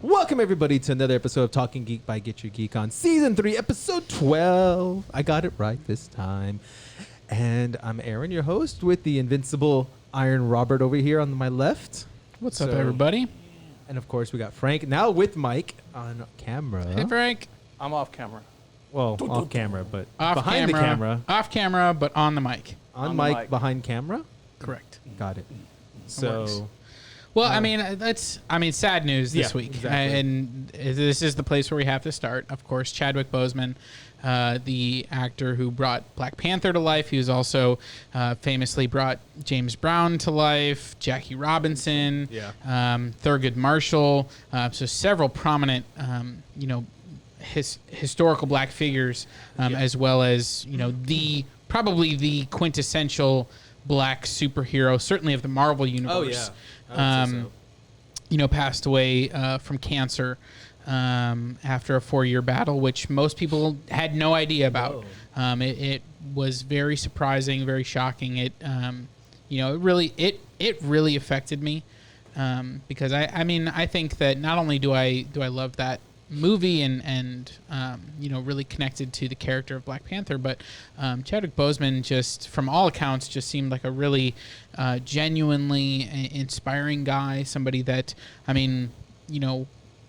Welcome everybody to another episode of Talking Geek by Get Your Geek On Season 3, Episode 12. I got it right this time. And I'm Aaron, your host, with the invincible Iron Robert over here on my left. What's up, everybody? And of course, we got Frank, now with Mike on camera. Hey, Frank. I'm off camera. Well, off camera, but Off behind camera, the camera. Off camera, but on the mic. On the mic, mic. behind camera. Correct. Got it. works. So, Well, sad news this Yeah, week. exactly. And this is the place where we have to start. Of course, Chadwick Boseman, the actor who brought Black Panther to life. He was also famously brought James Brown to life, Jackie Robinson, Thurgood Marshall. So several prominent, historical black figures, as well as, probably the quintessential black superhero, certainly of the Marvel universe. Oh, yeah. I would say so. Passed away from cancer after a 4-year battle, which most people had no idea about. It was very surprising, very shocking. It really affected me because I think that not only do I love that movie and really connected to the character of Black Panther, but Chadwick Boseman, just from all accounts, just seemed like a really genuinely inspiring guy, somebody that,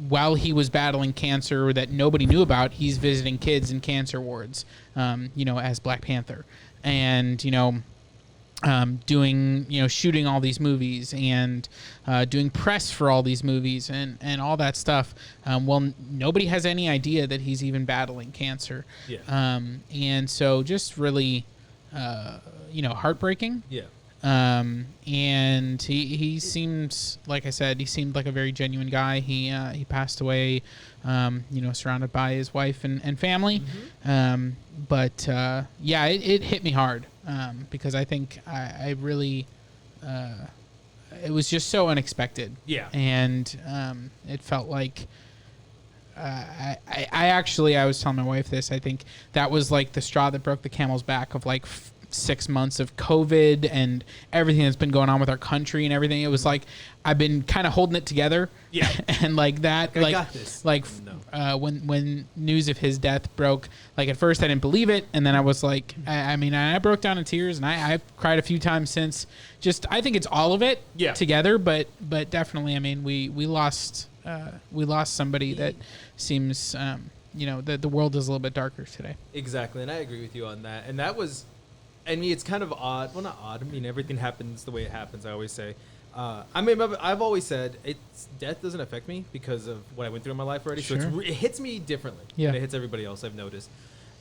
while he was battling cancer that nobody knew about, he's visiting kids in cancer wards, as Black Panther, and shooting all these movies and doing press for all these movies and all that stuff. Nobody has any idea that he's even battling cancer. Yeah. And so just really, heartbreaking. Yeah. And he seems, like I said, he seemed like a very genuine guy. He passed away, surrounded by his wife and family. Mm-hmm. It hit me hard. Because I think I really, it was just so unexpected. Yeah. And it felt like, I was telling my wife this, I think that was like the straw that broke the camel's back of like 6 months of COVID and everything that's been going on with our country and everything. It was like I've been kind of holding it together. Yeah. And like that, I got this. Like no. When news of his death broke, like at first I didn't believe it, and then I was like, I broke down in tears, and I've cried a few times since. Just I think it's all of it together, but definitely, we lost somebody that seems that the world is a little bit darker today. Exactly, and I agree with you on that. And that was, it's kind of odd. Well, not odd. Everything happens the way it happens, I always say. I've always said death doesn't affect me because of what I went through in my life already. Sure. So it hits me differently than it hits everybody else, I've noticed.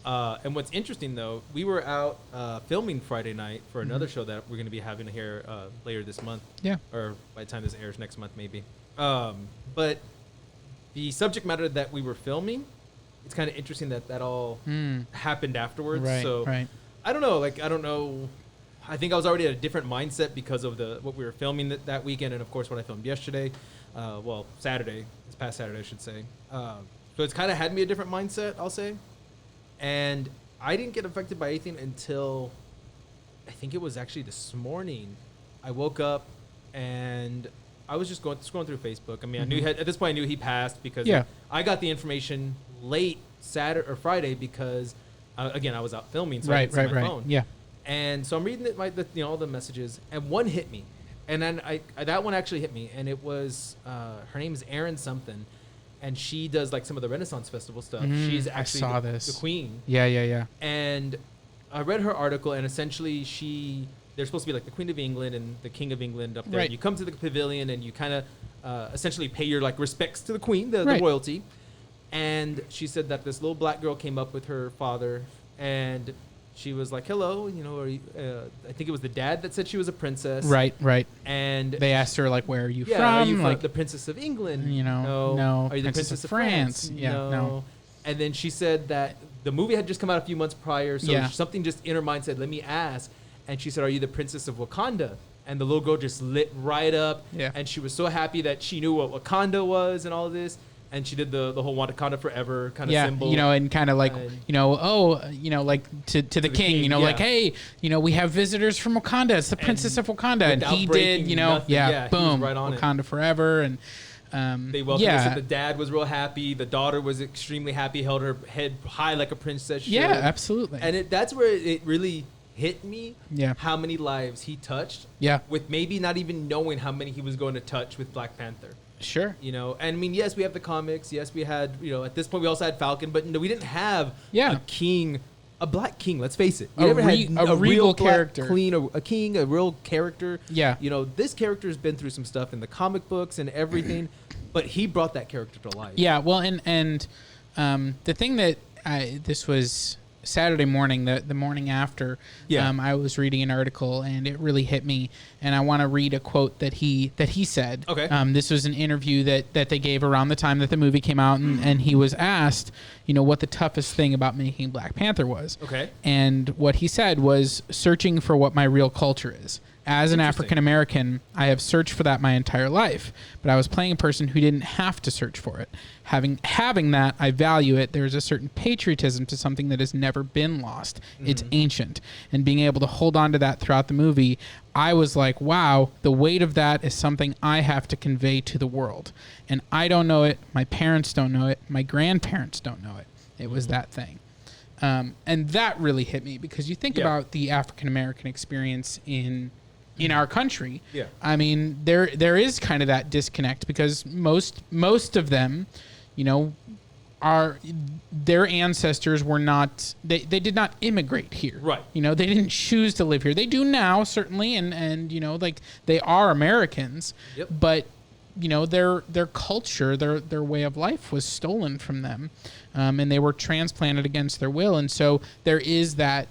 And what's interesting, though, we were out filming Friday night for another show that we're going to be having here later this month. Yeah. Or by the time this airs next month, maybe. But the subject matter that we were filming, it's kind of interesting that all happened afterwards. Right, so right. I don't know. I think I was already at a different mindset because of what we were filming that weekend, and of course what I filmed yesterday. Saturday, this past Saturday, I should say. So it's kind of had me a different mindset, I'll say. And I didn't get affected by anything until I think it was actually this morning. I woke up and I was just scrolling through Facebook. I knew at this point I knew he passed because I got the information late Saturday or Friday because again I was out filming, so I didn't see my phone. Yeah. And so I'm reading all the messages, and one hit me, and then that one actually hit me, and it was her name is Erin something, and she does like some of the Renaissance Festival stuff. She's actually the queen. Yeah. And I read her article, and essentially they're supposed to be like the Queen of England and the King of England up there. Right. You come to the pavilion, and you kind of essentially pay your like respects to the Queen, the royalty. And she said that this little black girl came up with her father, and she was like, hello, I think it was the dad that said she was a princess. Right. And they asked her, like, where are you from? Are you like the Princess of England? No. Are you the Princess of France? No. And then she said that the movie had just come out a few months prior, so something just in her mind said, let me ask. And she said, are you the Princess of Wakanda? And the little girl just lit right up. Yeah. And she was so happy that she knew what Wakanda was and all of this. And she did the whole Wakanda forever kind of symbol. And kind of like, like to the king, like, hey, we have visitors from Wakanda. It's the Princess of Wakanda. And he did, boom, right on Wakanda forever. And They welcomed us. And the dad was real happy. The daughter was extremely happy, held her head high like a princess should. Yeah, absolutely. And that's where it really hit me. Yeah. How many lives he touched. Yeah. With maybe not even knowing how many he was going to touch with Black Panther. Sure. You know, and I mean, yes, we have the comics. Yes, we had, you know, at this point we also had Falcon, but no, we didn't have a king, a black king. Let's face it. We never had a real real character, a king, a real character. Yeah. You know, this character has been through some stuff in the comic books and everything, but he brought that character to life. Yeah. Well, and the thing that this was Saturday morning, the morning after, I was reading an article and it really hit me, and I want to read a quote that he said. Okay. This was an interview that they gave around the time that the movie came out, and he was asked, you know, what the toughest thing about making Black Panther was. Okay. And what he said was searching for what my real culture is. As an African American, I have searched for that my entire life, but I was playing a person who didn't have to search for it. Having that, I value it. There's a certain patriotism to something that has never been lost. Mm-hmm. It's ancient. And being able to hold on to that throughout the movie, I was like, wow, the weight of that is something I have to convey to the world. And I don't know it. My parents don't know it. My grandparents don't know it. It was that thing. And that really hit me, because you think about the African American experience in our country. Yeah. I mean, there is kind of that disconnect, because most of them, you know, their ancestors were not, they did not immigrate here. Right. You know, they didn't choose to live here. They do now, certainly, and you know, like, they are Americans. Yep. But you know, their culture, their way of life was stolen from them, and they were transplanted against their will. And so there is that,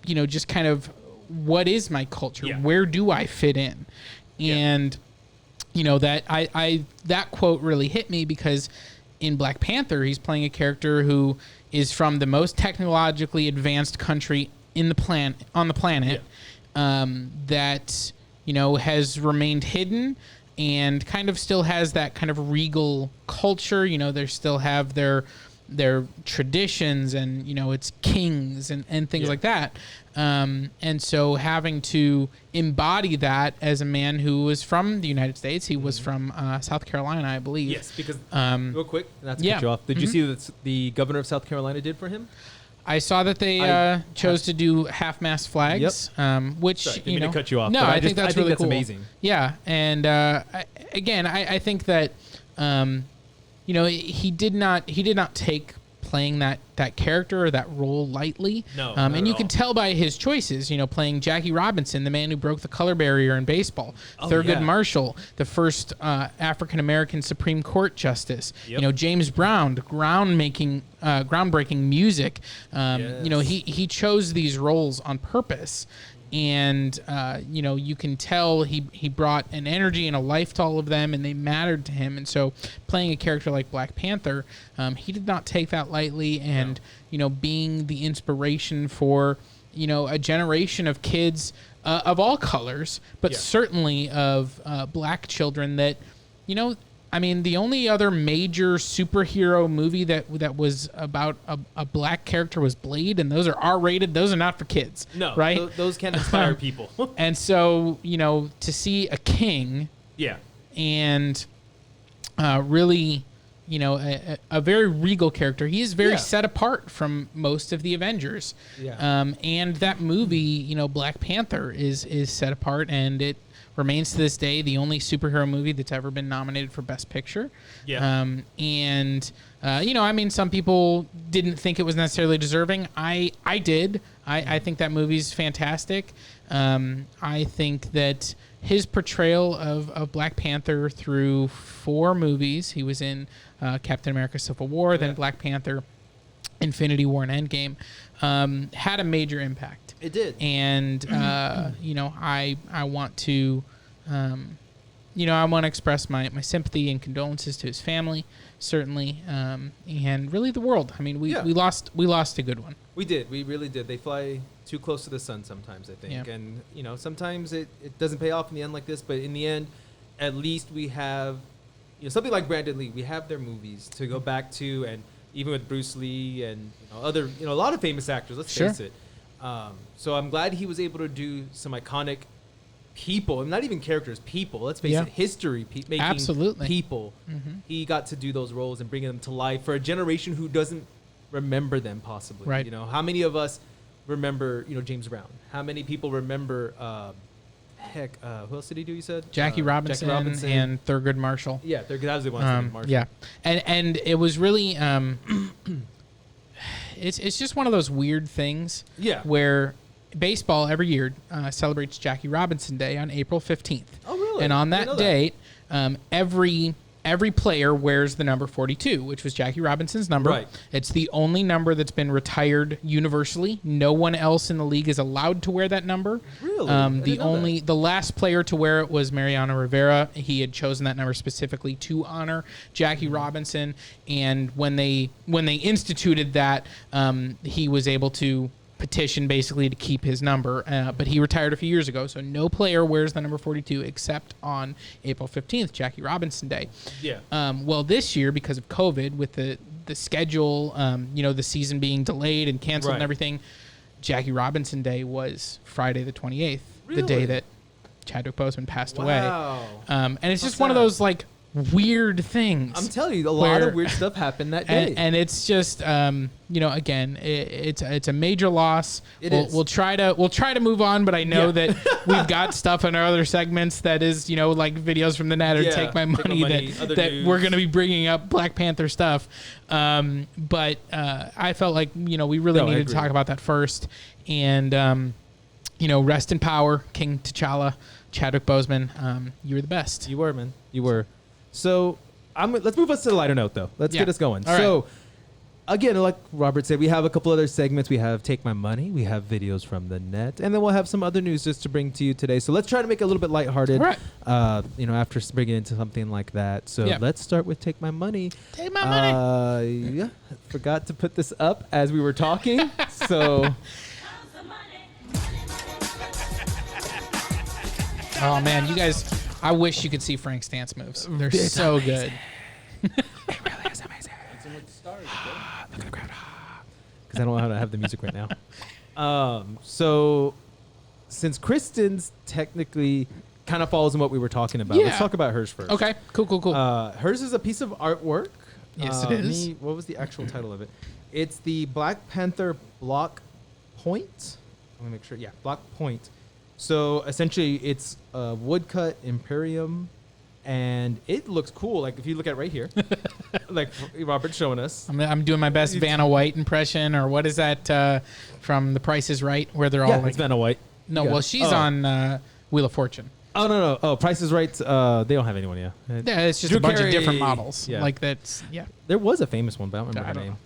you know, just kind of, what is my culture? Yeah. Where do I fit in? And you know, that that quote really hit me, because in Black Panther, he's playing a character who is from the most technologically advanced country on the planet, that, you know, has remained hidden and kind of still has that kind of regal culture. You know, they still have their traditions, and, you know, it's kings and things like that. And so having to embody that as a man who was from the United States, he was from South Carolina, I believe. Yes, because real quick, not to cut you off. Did you see what the governor of South Carolina did for him? I saw that they chose to do half-mast flags, which, sorry, didn't mean to cut you off. No, I think that's really cool. Amazing. Yeah, and I think that you know, he did not take playing that character or that role lightly. No, and you can tell by his choices, you know, playing Jackie Robinson, the man who broke the color barrier in baseball, Thurgood Marshall, the first African-American Supreme Court justice, you know, James Brown, groundbreaking music. You know, he chose these roles on purpose. And, you know, you can tell he brought an energy and a life to all of them, and they mattered to him. And so playing a character like Black Panther, he did not take that lightly. And, you know, being the inspiration for, you know, a generation of kids of all colors, but certainly of black children that, you know, I mean, the only other major superhero movie that was about a black character was Blade, and those are R-rated. Those are not for kids. No, right? Those can't inspire people. And so, you know, to see a king, and really, you know, a very regal character. He is very set apart from most of the Avengers. And that movie, you know, Black Panther is set apart, and it remains to this day the only superhero movie that's ever been nominated for Best Picture. You know, I mean, some people didn't think it was necessarily deserving. I did. I think that movie's fantastic. I think that his portrayal of Black Panther through 4 movies, he was in Captain America Civil War, then Black Panther, Infinity War, and Endgame, had a major impact. It did. And, you know, I want to, you know, I want to express my sympathy and condolences to his family, certainly, and really the world. I mean, we lost a good one. We did. We really did. They fly too close to the sun sometimes, I think. And, you know, sometimes it doesn't pay off in the end like this, but in the end, at least we have, you know, something like Brandon Lee. We have their movies to go back to, and even with Bruce Lee and, you know, other, you know, a lot of famous actors, let's face it. So I'm glad he was able to do some iconic people, and not even characters, people. Let's face it, history, making Absolutely. people. He got to do those roles and bringing them to life for a generation who doesn't remember them, possibly. Right. You know, how many of us remember, James Brown? How many people remember, who else did he do, you said? Jackie Robinson and Thurgood Marshall. Yeah, that was the one. Marshall. Yeah. And it was really, it's just one of those weird things where baseball every year celebrates Jackie Robinson Day on April 15th. Oh, really? And on that date, every player wears the number 42, which was Jackie Robinson's number. Right. It's the only number that's been retired universally. No one else in the league is allowed to wear that number. Really? The last player to wear it was Mariano Rivera. He had chosen that number specifically to honor Jackie Robinson. And when they instituted that, he was able to petition basically to keep his number, but he retired a few years ago, so no player wears the number 42 except on April 15th, Jackie Robinson Day. Yeah. Well, this year, because of COVID, with the schedule, the season being delayed and canceled and everything, Jackie Robinson Day was Friday the 28th, the day that Chadwick Boseman passed away. And it's just one of those weird things. I'm telling you, a lot of weird stuff happened that day. And it's just, again, it's a major loss. We'll try to move on, but I know that we've got stuff in our other segments that is, like videos from the net or Take My Money that we're going to be bringing up Black Panther stuff. But I felt like, we really needed to talk about that first. And, rest in power, King T'Challa, Chadwick Boseman. You were the best. You were, man. You were. So let's move us to the lighter note, though. Let's get us going. All right. Again, like Robert said, we have a couple other segments. We have Take My Money. We have videos from the net. And then we'll have some other news just to bring to you today. So let's try to make it a little bit lighthearted, after bringing into something like that. So let's start with Take My Money. Take My Money. Forgot to put this up as we were talking. So... Oh, man, you guys... I wish you could see Frank's dance moves. They're so good. It really is amazing. Look at the crowd. Because I don't know how to have the music right now. So, since Kristen's technically kind of follows in what we were talking about, let's talk about hers first. Okay, cool. Hers is a piece of artwork. Yes, it is. What was the actual title of it? It's the Black Panther Block Point. Let me make sure. Yeah, Block Point. So essentially, it's a woodcut Imperium, and it looks cool. Like if you look at it right here, like Robert's showing us. I'm doing my best Vanna White impression, or what is that from The Price is Right, where they're all it's Vanna White. No, well, she's on Wheel of Fortune. Oh no! Oh, Price is Right. They don't have anyone yet. Yeah, it's just a bunch of different models. Yeah. Like that's There was a famous one, but I don't remember her name.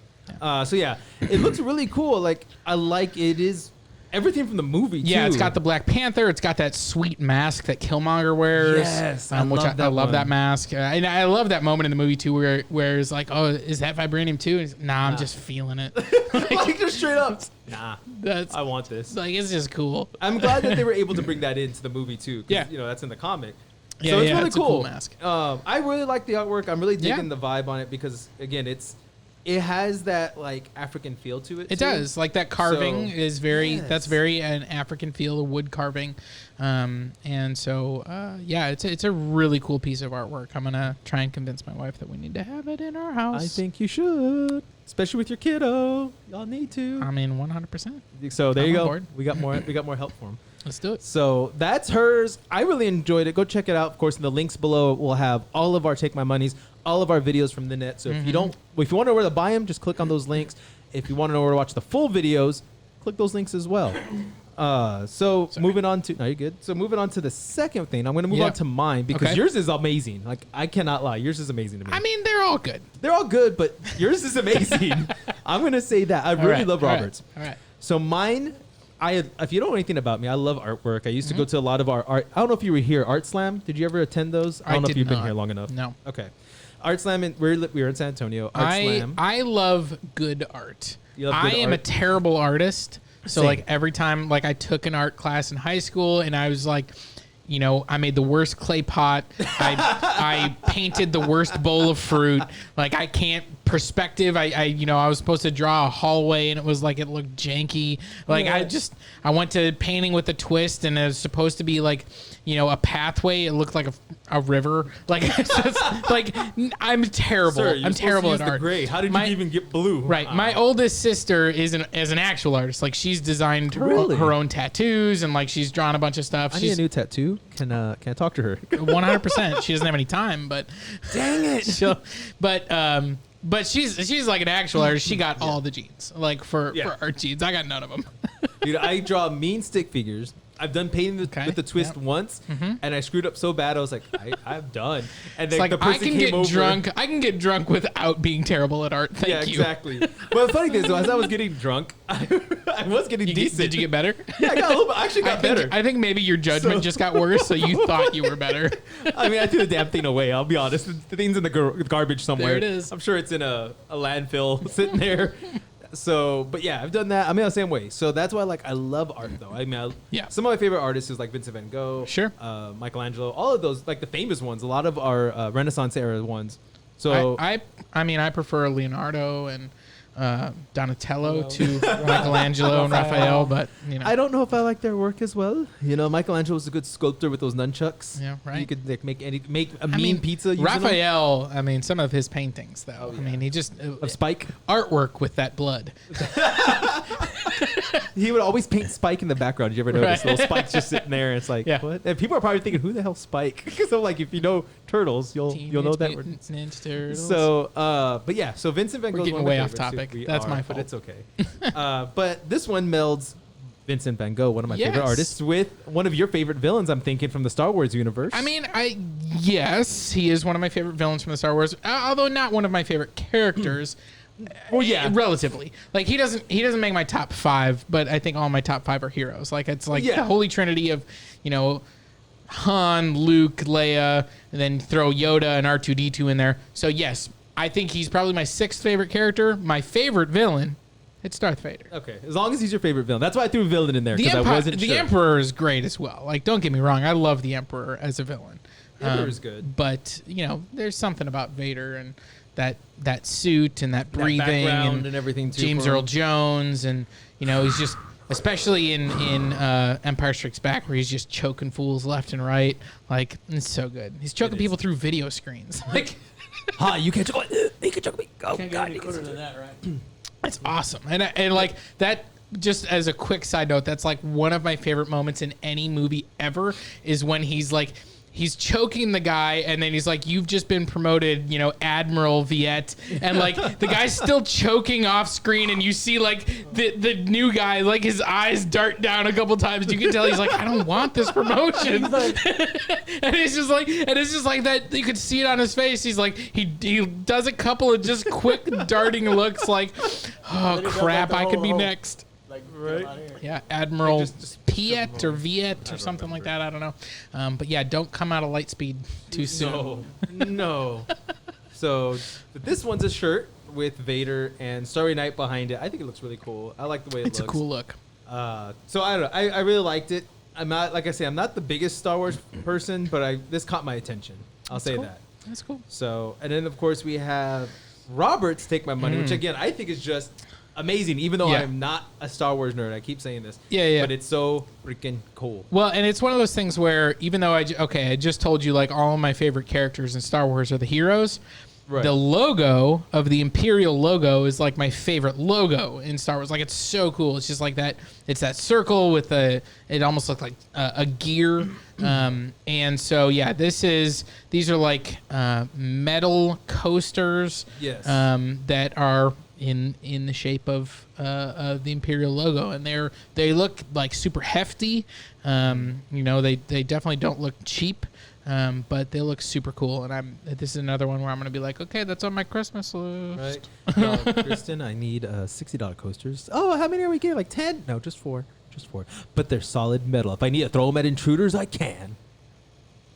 Yeah. It looks really cool. Like I like it is. Everything from the movie, too. Yeah, it's got the Black Panther. It's got that sweet mask that Killmonger wears. Yes, I love that mask. And I love that moment in the movie, too, where it's like, oh, is that vibranium, too? And nah, I'm just feeling it. Like, just straight up. Nah, I want this. Like, it's just cool. I'm glad that they were able to bring that into the movie, too. Yeah. That's in the comic. Yeah, so it's really it's a cool mask. I really like the artwork. I'm really digging the vibe on it because, again, it has that like African feel to it. It does. Like that carving is very. That's very an African feel, a wood carving, and so it's a really cool piece of artwork. I'm gonna try and convince my wife that we need to have it in our house. I think you should, especially with your kiddo. Y'all need to. I mean, 100%. So there you go. Board. We got more help for him. Let's do it. So that's hers. I really enjoyed it. Go check it out. Of course, in the links below, we'll have all of our Take My Monies, all of our videos from the net. So if you want to know where to buy them, just click on those links. If you want to know where to watch the full videos, click those links as well. Moving on to you're good. So moving on to the second thing, I'm going to move on to mine because yours is amazing. Like I cannot lie, yours is amazing to me. I mean, they're all good. They're all good, but yours is amazing. I'm going to say that. I really love Robert's. All right. So mine. If you don't know anything about me, I love artwork. I used to go to a lot of our art. I don't know if you were here. Art Slam. Did you ever attend those? I don't know if you've been here long enough. No. Okay. Art Slam. We were in San Antonio. Art Slam. I love good art. You love good I am art? a terrible artist. So like every time I took an art class in high school and I was like, I made the worst clay pot. I painted the worst bowl of fruit. Like I can't perspective. I was supposed to draw a hallway and it was like it looked janky. Like I went to painting with a twist and it was supposed to be like, a pathway. It looked like a river. Like it's just like I'm terrible. Sir, I'm terrible at art. Gray. How did you even get blue? Right. My oldest sister is an actual artist. Like she's designed her own tattoos and like she's drawn a bunch of stuff. I need a new tattoo. Can I talk to her? 100%. She doesn't have any time, but dang it. But she's like an actual artist. She got all the genes, like for art genes. I got none of them. Dude, I draw mean stick figures. I've done painting with the twist once, and I screwed up so bad. I was like, I'm done. And then like the person came over. I can get drunk without being terrible at art. Thank you. Exactly. But the funny thing is, though, as I was getting drunk, I was getting decent. Did you get better? Yeah, I got a little bit. I actually got better. I think maybe your judgment just got worse, so you thought you were better. I mean, I threw the damn thing away. I'll be honest. The thing's in the garbage somewhere. There it is. I'm sure it's in a landfill sitting there. So, but yeah, I've done that. I'm the same way. So that's why, I love art, though. I mean, some of my favorite artists is like Vincent Van Gogh, sure, Michelangelo, all of those, like the famous ones. A lot of our Renaissance era ones. So I prefer Leonardo and Donatello to Michelangelo and Raphael, but I don't know if I like their work as well. Michelangelo was a good sculptor with those nunchucks. Yeah, right. You could make a mean pizza. Raphael, some of his paintings though. Oh, yeah. He just of Spike artwork with that blood. He would always paint Spike in the background. Did you ever notice? Little Spike's just sitting there, and it's like, what? And people are probably thinking, who the hell's Spike? Because I'm like, if you know turtles, you'll know that word. Ninja Turtles. So, but yeah, so Vincent Van Gogh. We're getting way off topic. That's my fault. But it's okay. But this one melds Vincent Van Gogh, one of my favorite artists, with one of your favorite villains, I'm thinking, from the Star Wars universe. Yes, he is one of my favorite villains from the Star Wars, although not one of my favorite characters. Well, yeah, relatively. Like he doesn't make my top 5, but I think all my top 5 are heroes. Like it's like the holy trinity of, Han, Luke, Leia, and then throw Yoda and R2-D2 in there. So yes, I think he's probably my 6th favorite character. My favorite villain, it's Darth Vader. Okay, as long as he's your favorite villain. That's why I threw villain in there, because I wasn't sure. The Emperor is great as well. Like, don't get me wrong, I love the Emperor as a villain. The Emperor is good. But, there's something about Vader and that suit and that breathing background and everything too. James Earl Jones, and he's just, especially in Empire Strikes Back, where he's just choking fools left and right. Like, it's so good. He's choking people through video screens. Like, hi, you can't choke. You can choke me. Oh God, you can that, right? It's awesome, and like that. Just as a quick side note, that's like one of my favorite moments in any movie ever. Is when he's choking the guy, and then he's like, "You've just been promoted, Admiral Viet," and like the guy's still choking off screen, and you see like the new guy, like his eyes dart down a couple times. You can tell he's like, "I don't want this promotion," and it's just like that. You could see it on his face. He's like, he does a couple of just quick darting looks, like, "Oh crap, I could be next." Right? Yeah, Admiral Piet or Viet or something like that. I don't know. But yeah, don't come out of Lightspeed too soon. No. So this one's a shirt with Vader and Starry Night behind it. I think it looks really cool. I like the way it looks. It's a cool look. So I don't know. I really liked it. I'm not, like I say, I'm not the biggest Star Wars person, but this caught my attention. I'll say that. That's cool. So, and then of course we have Robert's Take My Money, which again I think is just amazing, even though I'm not a Star Wars nerd. I keep saying this. Yeah. But it's so freaking cool. Well, and it's one of those things where even though I just told you like all of my favorite characters in Star Wars are the heroes. Right. The logo of the Imperial logo is like my favorite logo in Star Wars. Like, it's so cool. It's just like that. It's that circle with it almost looked like a gear. And so, yeah, these are like metal coasters. Yes. That are in the shape of the Imperial logo, and they look like super hefty. They definitely don't look cheap. But they look super cool, and this is another one where I'm gonna be like, okay, that's on my Christmas list. Right. Kristen, I need $60 coasters. Oh, how many are we getting? Like 10? No, just 4. Just 4. But they're solid metal. If I need to throw them at intruders, I can.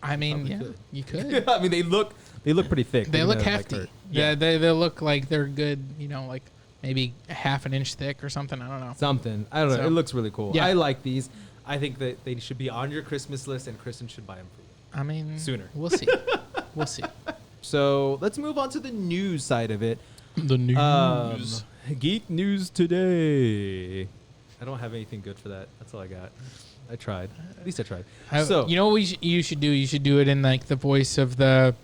I mean, yeah, you could. I mean, they look pretty thick. They look hefty. Yeah, they look like they're good. Like maybe a half an inch thick or something. I don't know. Something. I don't know. It looks really cool. Yeah. I like these. I think that they should be on your Christmas list, and Kristen should buy them for you. I mean, sooner. We'll see. We'll see. So let's move on to the news side of it. The news. Geek news today. I don't have anything good for that. That's all I got. I tried. At least I tried. So you know what you should do? You should do it in like the voice of the.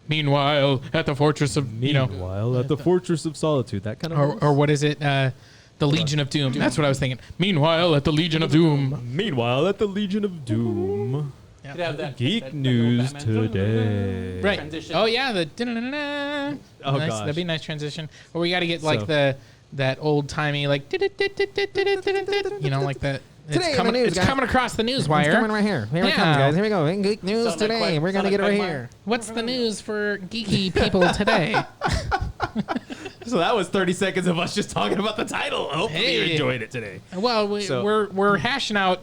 Meanwhile, at the Fortress of at the Fortress of Solitude, that kind of or what is it? The Legion of Doom. That's what I was thinking. Meanwhile, at the Legion of Doom. Meanwhile, at the Legion of Doom. Yeah. Geek news today. Right. Transition. Oh yeah, the Oh nice, gosh, that'd be a nice transition. Or we got to get like So- that old timey like like that. Today It's in the news, guys. coming across the news wire. It's coming right here. Here it Yeah. comes, guys. Here we go. Geek news Sound like today. Quag- We're gonna sound get it like right Quagmire. here. What's the news for geeky people today? So that was 30 seconds of us just talking about the title. Hopefully you Hey. enjoyed it today. Well, So- we're hashing out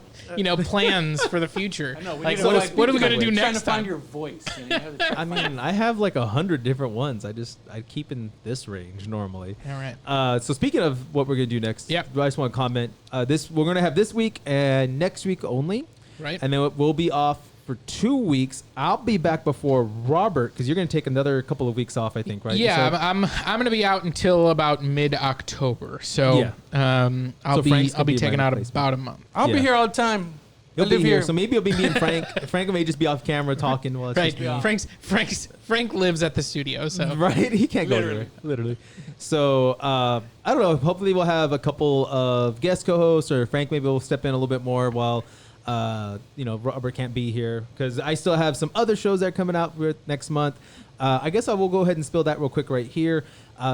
plans for the future. I know. We Like, need so to, does- what are we speaking gonna of do which- trying to next find time? your voice. You know, you have to I mean, I have like 100 different ones. I keep in this range normally. All right. So speaking of what we're gonna do next, Yep. I just want to comment. We're gonna have this week and next week only, Right. and then we'll be off for 2 weeks. I'll be back before Robert because you're gonna take another couple of weeks off, I think, right? Yeah, So- I'm gonna be out until about mid-October. So I'll So Frank's I'll gonna be be my taking out replacement. about a month. I'll Yeah. be here all the time. He'll I be live here. here. So maybe it'll be me and Frank. Frank may just be off camera talking while it's Right. just me. Yeah. Frank lives at the studio, so Right, he can't go Literally. anywhere. Literally. So I don't know. Hopefully, we'll have a couple of guest co-hosts, or Frank maybe will step in a little bit more while Robert can't be here because I still have some other shows that are coming out with next month. I guess I will go ahead and spill that real quick right here.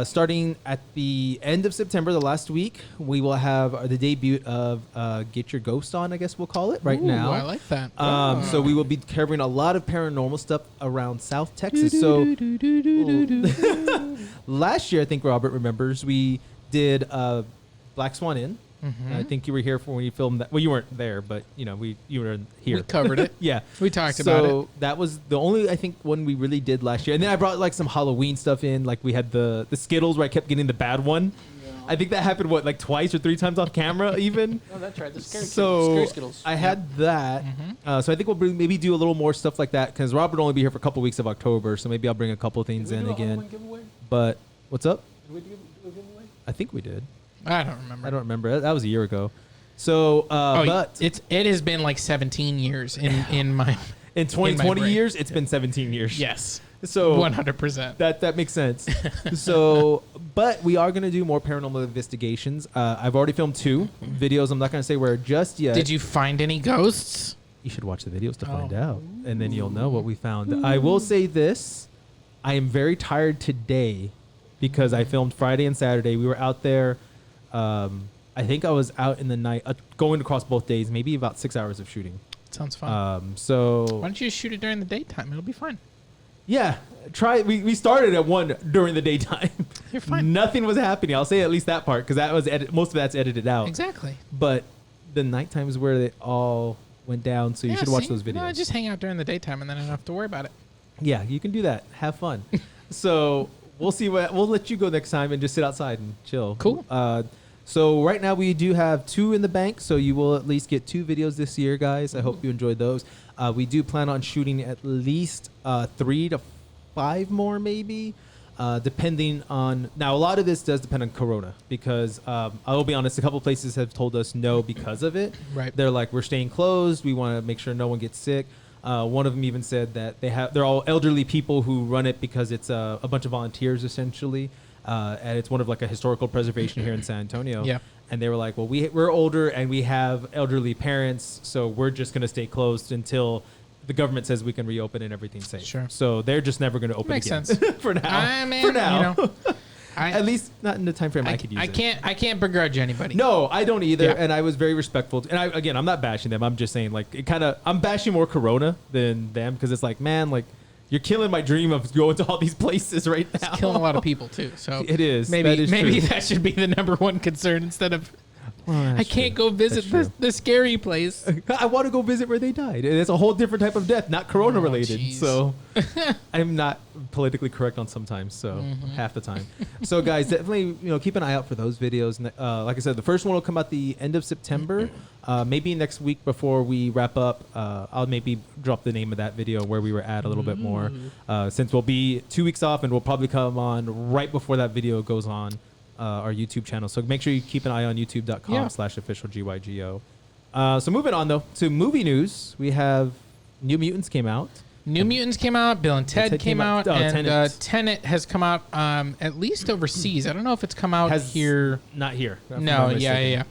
Starting at the end of September, the last week, we will have the debut of Get Your Ghost On, I guess we'll call it right Ooh, now. I like that. So we will be covering a lot of paranormal stuff around South Texas. So last year, I think Robert remembers, we did Black Swan Inn. I think you were here for when you filmed that. Well, you weren't there, but you were here. We covered it. Yeah, We talked about it. So that was the only I think one we really did last year. And then I brought like some Halloween stuff in. Like we had the Skittles where I kept getting the bad one. Yeah. I think that happened like twice or three times off camera even. Oh, that's right. The scary So Skittles. I had that. So I think we'll maybe do a little more stuff like that because Robert will only be here for a couple weeks of October. So maybe I'll bring a couple things Did we in do a again. Halloween giveaway? But what's up? Did we do a giveaway? I think we did. I don't remember. I don't remember. That was a year ago. So, but it has been like 17 years in my in 2020 brain. years, it's been 17 years. yes, So 100%. that makes sense. So, but we are going to do more paranormal investigations. I've already filmed 2 videos. I'm not going to say where just yet. Did you find any ghosts? You should watch the videos to find Oh. out, and then you'll know what we found. I will say this: I am very tired today because I filmed Friday and Saturday. We were out there. I think I was out in the night, going across both days, maybe about 6 hours of shooting. Sounds fun. Why So don't you just shoot it during the daytime? It'll be fine. yeah, try. We started at 1 during the daytime. You're fine. Nothing was happening. I'll say at least that part because that was most of that's edited out. Exactly. But the nighttime is where they all went down. So you should watch those videos. No, just hang out during the daytime and then I don't have to worry about it. Yeah, you can do that. Have fun. So we'll see we'll let you go next time and just sit outside and chill. Cool. So right now we do have 2 in the bank, so you will at least get 2 videos this year, guys. I hope you enjoyed those. We do plan on shooting at least 3 to 5 more, maybe, depending on. Now a lot of this does depend on Corona because I will be honest, a couple places have told us no because of it. Right. They're like, we're staying closed. We want to make sure no one gets sick. One of them even said that they're all elderly people who run it because it's a bunch of volunteers essentially, and it's one of like a historical preservation here in San Antonio. Yeah. And they were like, well, we're older and we have elderly parents, so we're just gonna stay closed until the government says we can reopen and everything's safe. Sure. So they're just never gonna open Makes again. sense. for now. I mean, for now. I, At least not in the time frame I could use it. I can't begrudge anybody. No, I don't either, Yeah. and I was very respectful. And I'm not bashing them. I'm just saying, like, I'm bashing more Corona than them because it's like, man, like, you're killing my dream of going to all these places right now. It's killing a lot of people too. So It is. Maybe That is maybe true. that should be the number one concern instead of I can't go visit the scary place. I want to go visit where they died. It's a whole different type of death, not corona related. jeez. So I'm not politically correct on sometimes. So half the time. So guys, definitely keep an eye out for those videos. Like I said, the first one will come out the end of September. Maybe next week before we wrap up, I'll maybe drop the name of that video where we were at a little bit more. Since we'll be 2 weeks off and we'll probably come on right before that video goes on our YouTube channel. So make sure you keep an eye on youtube.com/officialgygo. So moving on though to movie news, we have New Mutants came out. New Mutants came out. Bill and Ted came out, and Tenet. has come out at least overseas. I don't know if it's come out here. Not here. No, yeah.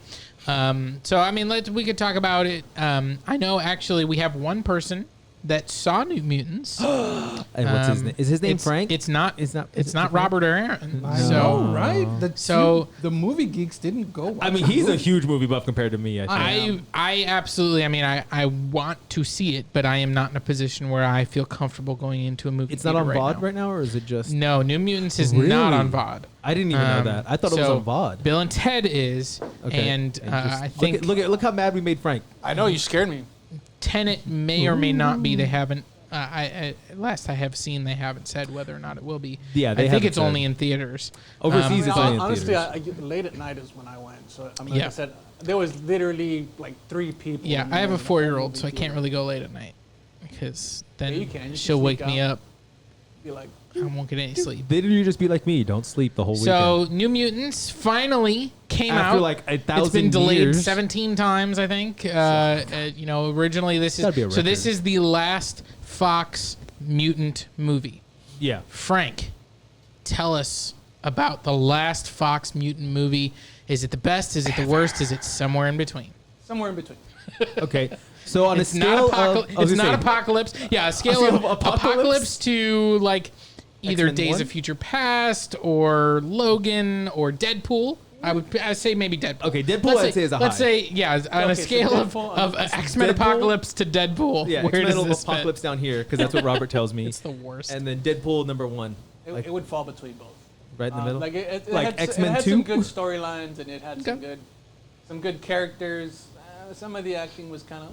So I mean, we could talk about it. I know actually we have one person that saw New Mutants. And what's his name? Is his name Frank? It's not. It's not Robert or Aaron. I So know, right? The movie geeks didn't go watch I mean, the he's a movie. huge movie buff compared to me. I think. I absolutely. I mean, I want to see it, but I am not in a position where I feel comfortable going into a movie. It's not on theater VOD now. right now, or is it just? No, New Mutants is Really? not on VOD. I didn't even know that. I thought it was so on VOD. Bill and Ted is, and I think look how mad we made Frank. I know, you scared me. Tenet may or may not be. They haven't. Last I have seen, they haven't said whether or not it will be. Yeah, they I think haven't it's said. only in theaters. Overseas, it's only in Honestly, theaters. late at night is when I went. So I mean, Yeah. like I said, there was literally like 3 people. Yeah, in I have a the 4-year-old, movie so I can't theater. really go late at night because then you can. You can she'll wake sneak me out. up. Be like, I won't get any sleep. Didn't you just be like me? Don't sleep the whole weekend. So New Mutants finally came After out. like 1,000 It's been delayed years. 17 times, I think. Originally this Gotta be a is so. This record. is the last Fox mutant movie. Yeah. Frank, tell us about the last Fox mutant movie. Is it the best? Is it the worst? Is it somewhere in between? somewhere in between. Okay. So on It's a not scale of, it's not apocalypse. Yeah, a scale of apocalypse to like either X-Men Days 1? of Future Past or Logan or Deadpool. I'd say maybe Deadpool. Okay, Deadpool I'd say is a Let's high. say, yeah, on a Okay, so scale Deadpool- of X-Men Deadpool- Apocalypse to Deadpool. Yeah, where X-Men does this fit? Apocalypse down here because that's what Robert tells me. It's the worst. And then Deadpool number 1, It would fall between both. right in the middle. Like it Like had, X-Men it had 2? some good storylines and it had Okay. some good characters. Some of the acting was kind of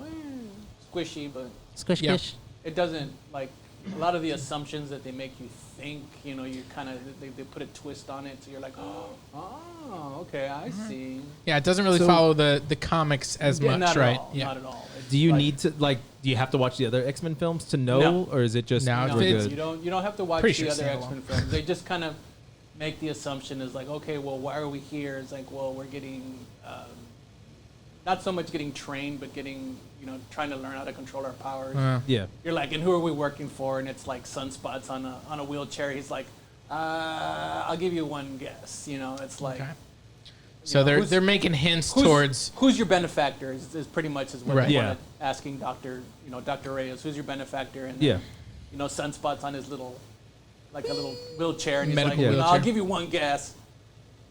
squishy, but Squish, Yeah. squish. it doesn't like a lot of the assumptions that they make you think. You kind of they put a twist on it, so you're like, oh, okay, I see. Yeah, it doesn't really So- follow the comics as Yeah, much, not right? At all, Yeah. Not at all. It's Do you like- need to do you have to watch the other X-Men films to know, No. or is it just No, No, we're it's- good? you don't have to watch Pretty the sure other standalone. X-Men films. They just kind of make the assumption is like, okay, well, why are we here? It's like, well, we're getting not so much getting trained, but getting trying to learn how to control our powers. Yeah. You're like, and who are we working for? And it's like Sunspots on a wheelchair. He's like, I'll give you one guess. It's like. Okay. So know, they're making hints towards. Who's your benefactor is pretty much is what Right. they Yeah. wanted asking Dr. Reyes, who's your benefactor? And Yeah. Sunspots on his little wheelchair, and he's Medical like, wheelchair. I'll give you one guess.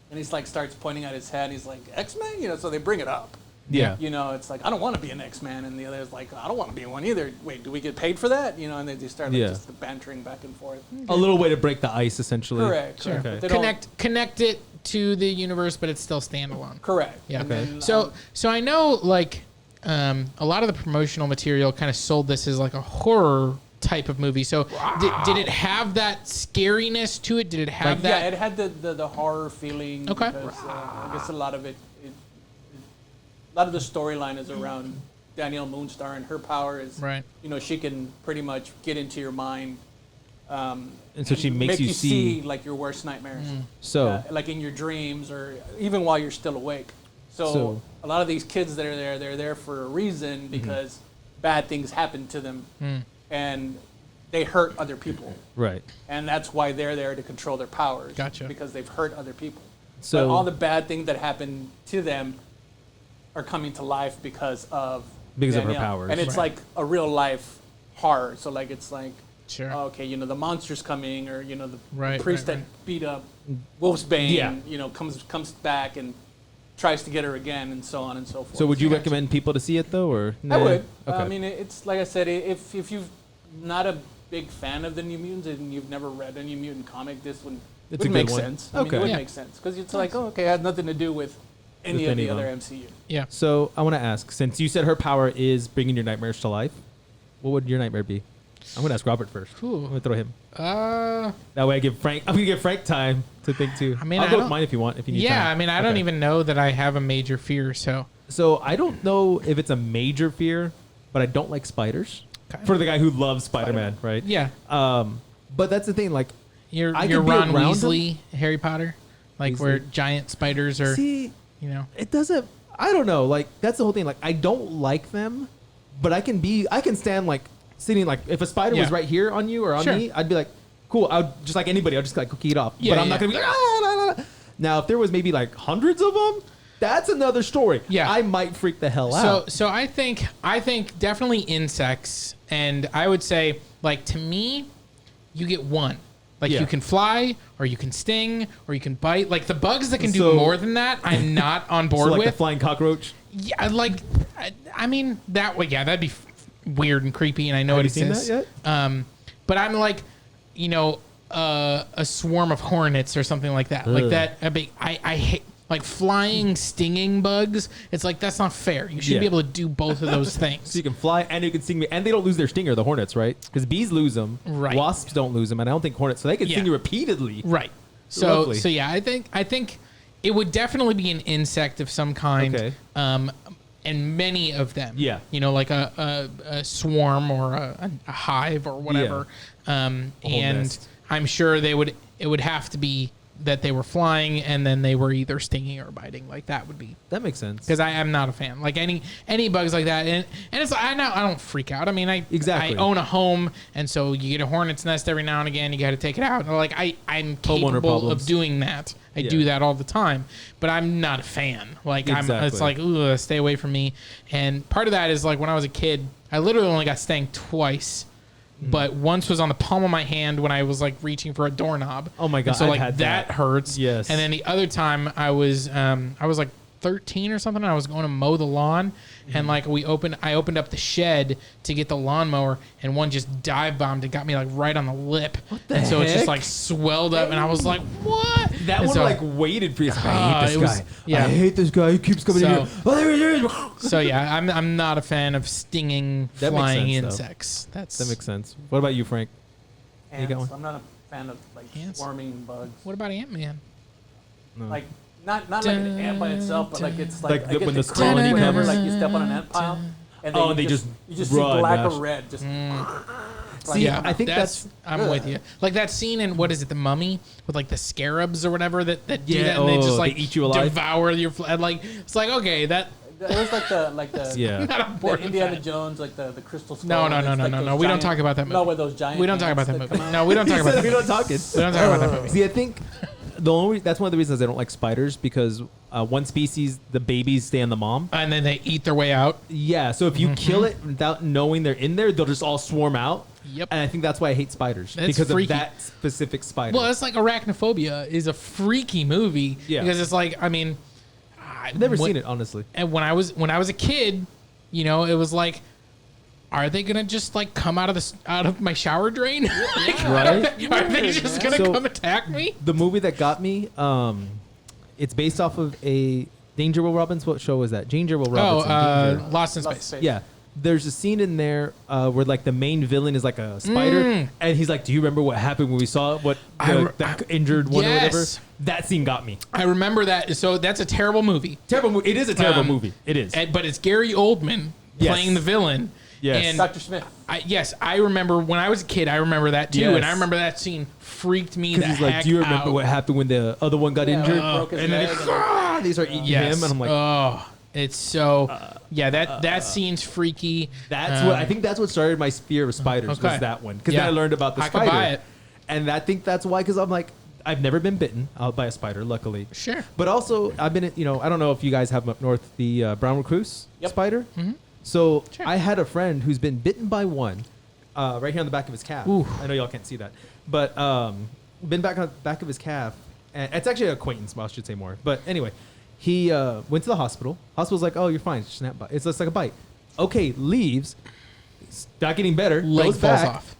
And he's like, starts pointing at his head. He's like, X-Men? So they bring it up. Yeah. It's like, I don't want to be an X-Man. And the other's like, I don't want to be one either. Wait, do we get paid for that? And they start Yeah. just bantering back and forth. A little way to break the ice, essentially. Correct. Sure. But they don't- Connect it to the universe, but it's still standalone. Correct. Yeah. And Okay. then, So I know a lot of the promotional material kind of sold this as like a horror type of movie. So did it have that scariness to it? Did it have yeah, that? it had the horror feeling. Okay. Because, I guess a lot of the storyline is around Danielle Moonstar and her power is, Right. She can pretty much get into your mind. And so she makes make you you see. like your worst nightmares. So Like in your dreams or even while you're still awake. So a lot of these kids that are there, they're there for a reason because bad things happen to them and they hurt other people. right. And that's why they're there to control their powers. Gotcha. Because they've hurt other people. So But all the bad things that happen to them are coming to life because of her Danielle. powers. And it's Right. like a real life horror. So like it's like, Sure. okay, the monster's coming, or the Right, priest right, that beat up Wolfsbane, Yeah. comes back and tries to get her again, and so on and so forth. So would you Yeah. recommend people to see it though, or I nah? would. Okay. I mean, it's like I said, if you're not a big fan of the New Mutants and you've never read a New Mutant comic, this one It's a would good make one. sense. I Okay. mean, it would Yeah. make sense because it's like, oh, okay, it has nothing to do with any with of the them. other MCU. Yeah. So I want to ask, since you said her power is bringing your nightmares to life, what would your nightmare be? I'm gonna ask Robert first. Ooh. I'm gonna throw him. Uh, That way, I'm gonna give Frank time to think too. I mean, I'll I go with don't- mine if you want. If you need yeah, time. I mean, I don't even know that I have a major fear, so. So I don't know if it's a major fear, but I don't like spiders. Okay. For the guy who loves Spider-Man, right? Yeah. But that's the thing. Like, You're I you're could be Ron around Weasley, Harry Potter, like where Weasley. giant spiders are, see, you know. it doesn't. I don't know. Like, that's the whole thing. Like, I don't like them, but I can stand like sitting like if a spider was Yeah. right here on you or on Sure. me, I'd be like, cool. I'll just like anybody. I'll just like cookie it off. Yeah, but I'm not yeah. gonna be like, Now, if there was maybe like hundreds of them, that's another story. Yeah. I might freak the hell So out. so I think definitely insects, and I would say like to me, you get one. Like Yeah. you can fly, or you can sting, or you can bite. Like the bugs that can do So- more than that, I'm not on So board like the with. flying cockroach. Yeah, like I mean that way. Yeah, that'd be weird and creepy, and I know Have it you seen exists. that yet? But I'm like, you know, a swarm of hornets or something like that. Like Ugh. that. I hate like flying, stinging bugs. It's like that's not fair. You should Yeah. be able to do both of those So things. you can fly and you can sting me, and they don't lose their stinger, the hornets, right? Because bees lose them, Right. Wasps don't lose them, and I don't think hornets. So they can Yeah. sting you repeatedly. Right. So Lovely. so yeah, I think it would definitely be an insect of some kind. Okay. And many of them. Yeah. You know, like a swarm or a hive or whatever. And nest. I'm sure it would have to be that they were flying and then they were either stinging or biting. Like that would be, That makes sense. because I am not a fan. Like any bugs like that, and it's I don't freak out. I mean, Exactly. I own a home, and so you get a hornet's nest every now and again. You got to take it out. Like I'm capable problems. of doing that. I Yeah. do that all the time, but I'm not a fan. Like it's Exactly. like ooh, stay away from me. And part of that is like when I was a kid, I literally only got stung twice. But once was on the palm of my hand when I was like reaching for a doorknob. Oh my God, And so I've like had that that. hurts. Yes. And then the other time I was like 13 or something. And I was going to mow the lawn, and like I opened up the shed to get the lawnmower, and one just dive bombed and got me like right on the lip. What the and so it just heck? like swelled up, and I was like, "What?" That And one so, like waited for you. It's like, I hate it this was- guy. yeah. I hate this guy. He keeps coming in So- here. Oh, there he is. So yeah, I'm not a fan of stinging That makes flying sense, though. insects. That's That makes sense. What about you, Frank? You got Ants. one? I'm not a fan of like Ants? swarming bugs. What about Ant-Man? No. Like not like an ant by itself, but like it's like, Like I get when the the crawl colony whenever comes. like you step on an ant pile, and Oh, you and they just you just run, see black Ash. or red. Just See, Yeah, I think that's I'm with you. Like that scene in what is it, The Mummy, with like the scarabs or whatever that do Yeah, that, and they just they like eat you alive? devour your. Like it's like okay, that it was like the Yeah. not on the board with Indiana that. Jones, like the crystal skull. No, and it's like no. those We don't giant- talk about that movie. No, with those giant. We don't talk about ants that come movie. out. No, we don't talk about that we movie. don't talk it. We don't talk about that movie. See, I think that's one of the reasons I don't like spiders, because one species, the babies stay on the mom. And then they eat their way out. Yeah, so if you kill it without knowing they're in there, they'll just all swarm out. Yep. And I think that's why I hate spiders, That's because freaky. of that specific spider. Well, it's like Arachnophobia is a freaky movie. Yeah. Because it's like, I mean, I've never seen it, honestly. And when I was a kid, you know, it was like, are they gonna just like come out of my shower drain? Like, Right? Are they just gonna So- come attack me? The movie that got me, it's based off of a Danger Will Robinson. What show was that? Danger Will Robinson. Danger. Lost in Lost Space. Space. Yeah. There's a scene in there where like the main villain is like a spider, and he's like, "Do you remember what happened when we saw what that injured one or whatever?" Yes. That scene got me. I remember that. So that's a terrible movie. Terrible movie. It is a terrible Um, movie. It is. But it's Gary Oldman Yes. playing the villain. Yes. And Dr. Smith. yes, I remember when I was a kid. I remember that too, Yes. and I remember that scene freaked me the Because he's like, heck "Do you remember out. what happened when the other one got injured?" broke his And then leg they start eating Yes. him, and I'm like, oh, it's so. that scene's freaky. "That's what I think. That's what started my fear of spiders. Okay. Was that one? Because Yeah. then I learned about the I could spider, buy it. and I think that's why. Because I'm like, I've never been bitten by a spider, luckily. Sure. But also, I've been, I don't know if you guys have them up north, the brown recluse Yep. spider. So Sure. I had a friend who's been bitten by one, right here on the back of his calf. Ooh. I know y'all can't see that, but been back on the back of his calf, and it's actually an acquaintance. I should say more. But anyway, he went to the hospital. Hospital's like, "Oh, you're fine. It's snap bite. It's just like a bite." Okay, leaves. It's not getting better. Leg goes falls back. off.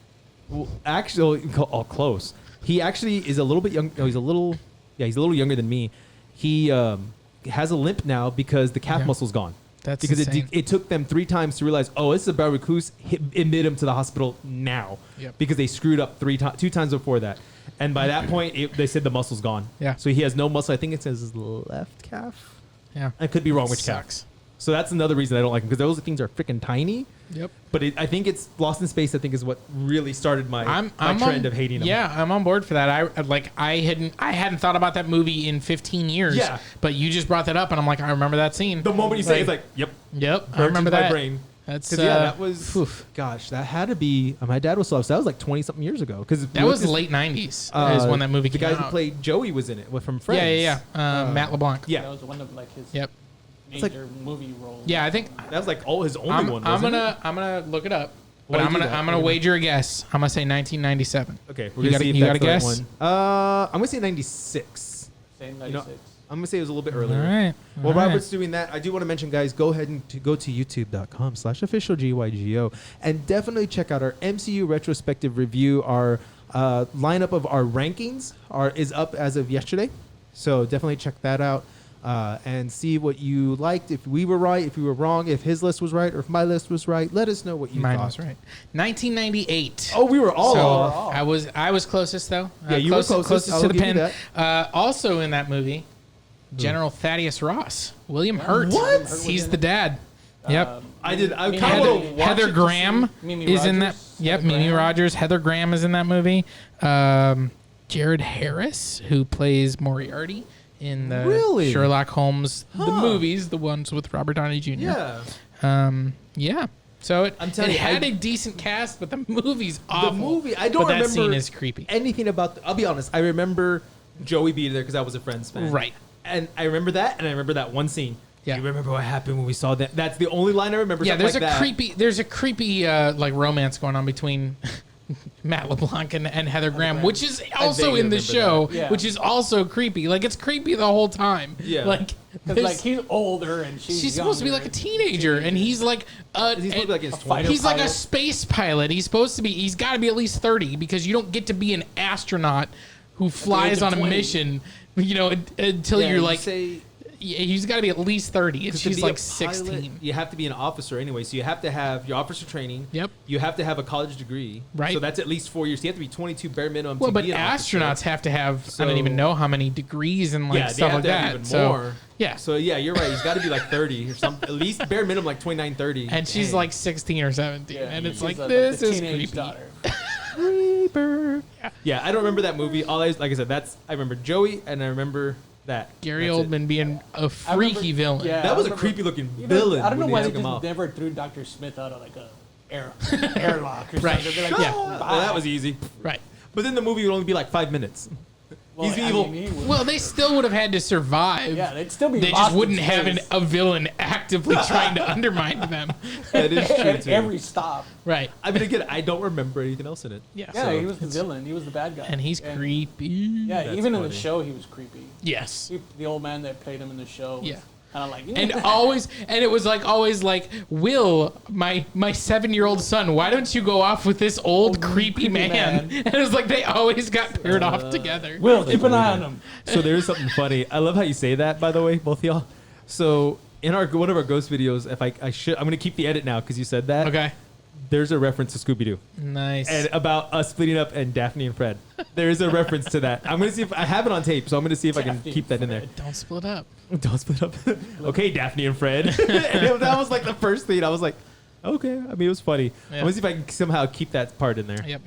Well, actually, close. He actually is a little bit young. No, he's a little younger than me. He has a limp now because the calf muscle's gone. That's because insane. it took them 3 times to realize, oh, this is a bad recluse. Admit him to the hospital now. Yep. Because they screwed up 2 times before that. And by that point, they said the muscle's gone. Yeah. So he has no muscle. I think it says his left calf. Yeah. I could be wrong which calf. Sucks. So that's another reason I don't like him, because those things are freaking tiny. Yep. But I think it's Lost in Space, I think, is what really started my trend of hating him. Yeah, I'm on board for that. I hadn't thought about that movie in 15 years. Yeah. But you just brought that up, and I'm like, I remember that scene. The moment you say it, it's like, yep. I remember that. My brain. That's that was, gosh, that had to be, my dad was so upset. That was like 20-something years ago. That was late 90s is when that movie came out. The guy who played Joey was in it, from Friends. Yeah. Matt LeBlanc. Yeah. That was one of like his major movie roles. Yeah, I think that was like his only one. I'm gonna look it up. But I'm gonna wager a guess. I'm gonna say 1997. Okay, we're gonna see if you that's got a the right guess? one. I'm gonna say 96. Same 96. I'm gonna say it was a little bit earlier. All right. While Robert's doing that, I do want to mention, guys, go ahead and go to youtube.com/officialgygo and definitely check out our MCU retrospective review. Our lineup of our rankings is up as of yesterday, so definitely check that out. And see what you liked, if we were right, if we were wrong, if his list was right, or if my list was right. Let us know what you thought. Mine was right. 1998. Oh, we were all off. I was closest, though. Yeah, you were closest. to the pin. Also in that movie, General Thaddeus Ross. William Hurt. What? He's the dad. Yep. Heather Graham is in that. Yep, Mimi Rogers. Heather Graham is in that movie. Jared Harris, who plays Moriarty in the Sherlock Holmes, the movies, the ones with Robert Downey Jr. Yeah. So it had a decent cast, but the movie's awful. The movie, I don't remember that scene is creepy. Anything about. I'll be honest. I remember Joey being there because I was a Friends fan. Right. And I remember that, and I remember that one scene. Yeah. You remember what happened when we saw that? That's the only line I remember. Yeah, there's a creepy like romance going on between Matt LeBlanc and Heather Graham, which is also in the show, which is also creepy. Like, it's creepy the whole time. Yeah. Like, because like he's older and she's supposed to be like a teenager, and he's like he's supposed to be like his 20s. He's like a space pilot. He's got to be at least 30, because you don't get to be an astronaut who flies on a mission, until you're like. He's got to be at least 30, and she's like 16. You have to be an officer anyway, so you have to have your officer training. Yep. You have to have a college degree. Right. So that's at least 4 years. So you have to be 22 bare minimum. Well, but be an astronauts officer. have to have, I don't even know how many degrees and stuff like that. Even more. Yeah. So yeah, you're right. He's got to be like 30 or something. At least bare minimum like 29, 30. And she's like 16 or 17, and it's like, this is creepy. Creeper. Yeah, I don't remember that movie. Like I said, I remember Joey, and I remember that Gary Oldman being a freaky villain. Yeah, that was a creepy looking villain. I don't know why they just never threw Dr. Smith out of like a airlock or Right. something. Like, Well, that was easy. Right. But then the movie would only be like 5 minutes. He's evil. Well, they still would have had to survive. Yeah, they'd still be. They just wouldn't have a villain actively trying to undermine them. That is true at too. every stop. Right. I mean, again, I don't remember anything else in it. Yeah. Yeah, he was the villain. He was the bad guy. And he's creepy. Yeah, That's even in funny. the show, he was creepy. Yes. The old man that played him in the show. Was kind of like. And it was like always like, Will, my 7-year-old son, why don't you go off with this old creepy man? And it was like they always got paired off together. Will, keep an eye on him. So there is something funny. I love how you say that, by the way, both of y'all. So in one of our ghost videos, if I'm gonna keep the edit now because you said that. Okay. There's a reference to Scooby-Doo. Nice. And about us splitting up and Daphne and Fred. There is a reference to that. I'm gonna see if I have it on tape, so I'm gonna see if I can keep that in there. Don't split up. Don't split up. Okay, Daphne and Fred. And that was like the first thing. I was like, okay. I mean, it was funny. Yeah. I'm gonna see if I can somehow keep that part in there. Yep.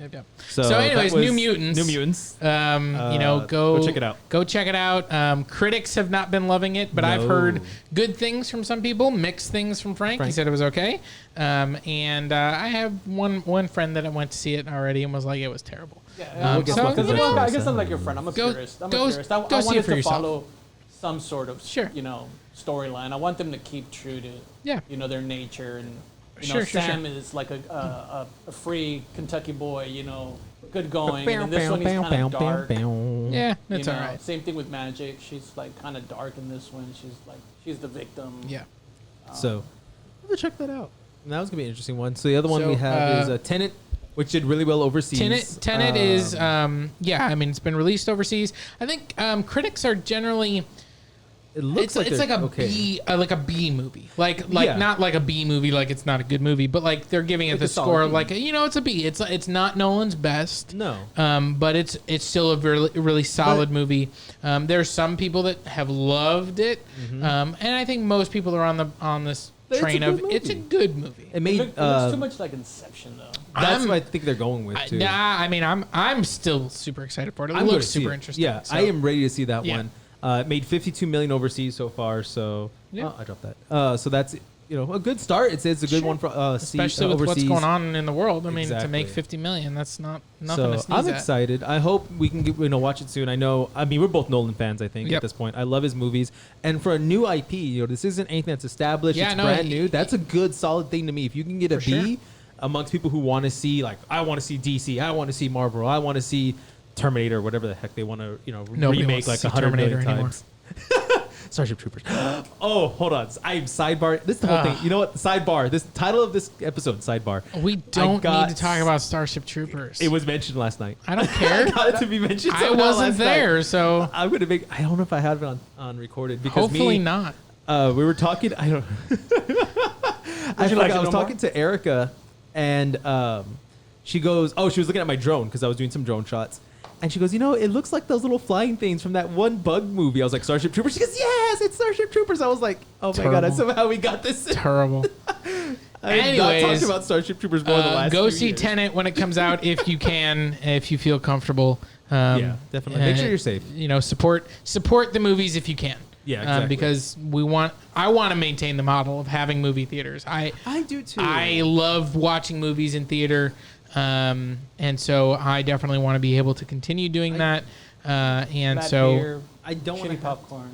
So anyways, that was New Mutants. New Mutants. Go check it out. Go check it out. Critics have not been loving it, but I've heard good things from some people, mixed things from Frank. He said it was okay. And I have one friend that went to see it already and was like, it was terrible. Yeah, I guess I'm like your friend. I'm a purist. I go want see it it for to yourself. follow some sort of storyline. I want them to keep true to their nature, and Sam is like a free Kentucky boy, good going, and in this one he's kind of dark. Yeah, that's all right. Same thing with Magic. She's like kind of dark in this one. She's the victim. Yeah. So I'm gonna check that out. And that was gonna be an interesting one. So the other one we have is Tenet, which did really well overseas. Tenet is I mean, it's been released overseas. I think critics are generally It looks it's like a okay. B, like a B movie, like Yeah. not like a B movie, like it's not a good movie, but like they're giving it It's the a solid score, B. like it's a B. It's not Nolan's best, No. but it's still a really solid movie. There's some people that have loved it, and I think most people are on this It's a train good of movie. it's a good movie. It made It looks too much like Inception, though. that's what I think they're going with too. Nah, I mean I'm still super excited for it. It I'm gonna looks see super it. interesting. Yeah, so. I am ready to see that Yeah. one. It made 52 million overseas so far, so Yeah. I dropped that. So that's a good start. It's a good one for Especially with overseas. what's going on in the world. I mean, to make Exactly. 50 million, that's nothing So to sneeze I'm at. excited. I hope we can watch it soon. I mean, we're both Nolan fans. I think Yep. at this point, I love his movies. And for a new IP, this isn't anything that's established. Yeah, it's no, brand new. That's a good, solid thing to me. If you can get a For B sure. amongst people who want to see, like, I want to see DC, I want to see Marvel, I want to see Terminator, whatever the heck they want to, Nobody remake wants to like see 100 million Terminator anymore. times. Starship Troopers. Oh, hold on. I'm sidebar. This is the whole thing. You know what? Sidebar. This title of this episode, sidebar. We don't got- need to talk about Starship Troopers. It was mentioned last night. I don't care. I got it to be mentioned. I somehow wasn't last night. there, so I'm gonna make. I don't know if I have it on recorded because hopefully not. we were talking. I don't. I you like it was no talking to Erica, and she goes, "Oh, she was looking at my drone because I was doing some drone shots." And she goes, it looks like those little flying things from that one bug movie. I was like, Starship Troopers. She goes, yes, it's Starship Troopers. I was like, oh my god, Terrible. somehow we got this. Terrible. I have not Anyways, talked about Starship Troopers more the last go few see years. Tenet when it comes out if you can, if you feel comfortable. Yeah, definitely. Make sure you're safe. Support the movies if you can. Yeah, exactly. Because I want to maintain the model of having movie theaters. I do too. I love watching movies in theater, and so I definitely want to be able to continue doing that. And Flat so beer, I don't want shitty to popcorn.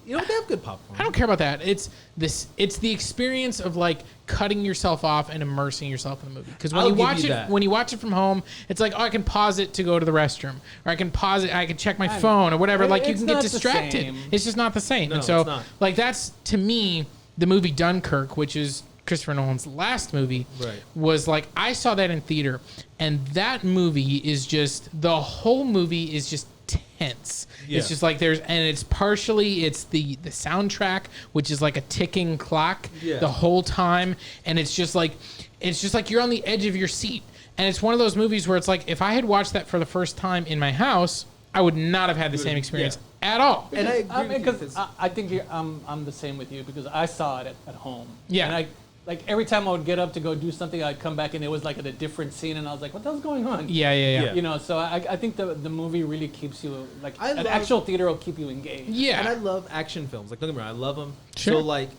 They have good popcorn. I don't care about that. It's the experience of like cutting yourself off and immersing yourself in the movie. Because when I'll you give watch you it, that. when you watch it from home, it's like, oh, I can pause it to go to the restroom, or I can pause it, I can check my phone or whatever. Like you It's can get not the distracted. same. It's just not the same. No, and so it's not. like that's to me the movie Dunkirk, which is Christopher Nolan's last movie, Right. was like I saw that in theater, and that movie is just the whole movie is just tense. Yeah. It's just like it's partially the soundtrack, which is like a ticking clock Yeah. the whole time, and it's just like you're on the edge of your seat. And it's one of those movies where it's like if I had watched that for the first time in my house, I would not have had the same experience at all. And I agree with you, Because I think I'm the same with you because I saw it at home. Yeah. And like every time I would get up to go do something, I'd come back and it was like at a different scene, and I was like, "What the hell's going on?" Yeah. Yeah. So I think the movie really keeps you like I an love- actual theater will keep you engaged. Yeah. And I love action films. Like, don't get me wrong, I love them. Sure. So, like,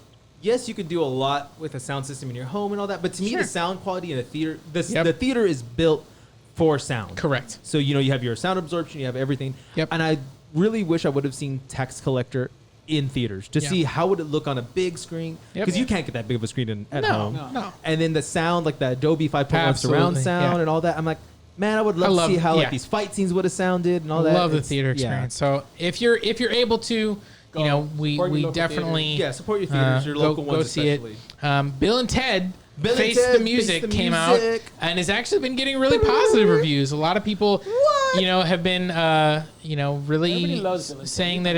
yes, you can do a lot with a sound system in your home and all that, but to me, Sure. the sound quality in a theater, Yep. the theater is built for sound. Correct. So, you have your sound absorption, you have everything. Yep. And I really wish I would have seen Tax Collector in theaters to Yeah. see how would it look on a big screen. Yep. Because you can't get that big of a screen at No, home. no. And then the sound, like the Adobe 5.1 Absolutely, surround sound yeah. and all that. I'm like, man, I would love love- to see how yeah. like these fight scenes would have sounded and all that. Love the It's- theater yeah. experience. So if you're able to, Go. we Support your local definitely Yeah, support your theaters, your local go ones see especially. it. Bill and Ted. Bill and Face Ted, the Face Music the came out Music. and has actually been getting really positive reviews. A lot of people, have been, really Everybody loves Bill and Ted. saying that